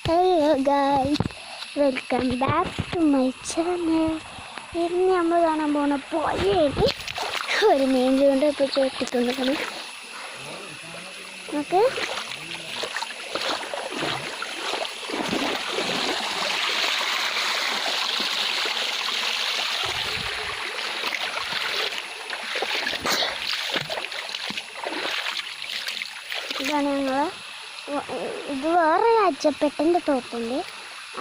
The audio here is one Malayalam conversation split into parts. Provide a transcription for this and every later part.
Hello guys, welcome back to my channel. ഇന്ന് നമ്മൾ കാണാൻ പോകുന്ന പുഴയിൽ ഒരു മീൻ ചൂണ്ട ഇപ്പോൾ ചേട്ടിക്കൊണ്ടിരിക്കണം. നമുക്ക് ഇതാണ് ഇത് വേറെ അച്ചപ്പെട്ടൻ്റെ തോട്ടുണ്ട്.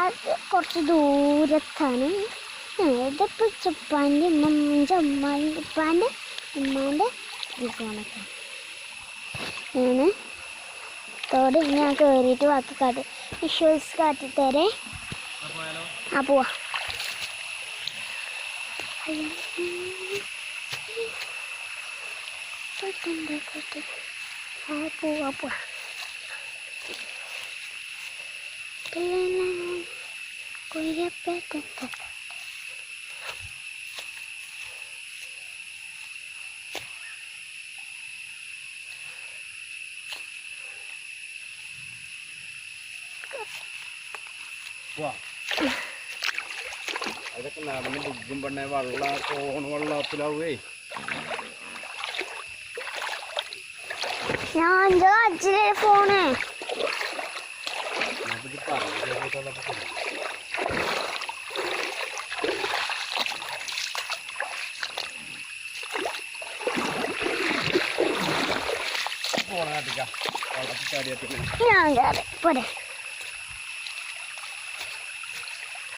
അത് കുറച്ച് ദൂരത്താണ്. ഇതിപ്പോൾ ചുപ്പാൻ്റെ ഉപ്പാൻ്റെ ഉമ്മാൻ്റെ ഫോണൊക്കെ ആണ് തോട്. ഞാൻ കയറിയിട്ട് ബാക്കി വിഷ്വൽസ് കാട്ടിത്തരേ. ആ പോവാ പോവാ അതൊക്കെ നടന്ന് ബുദ്ധും പെണ്ണെ വെള്ളത്തിലാവേ. ഞാൻ അച്ഛനെ ഫോണ് ഞാൻ പോരെ.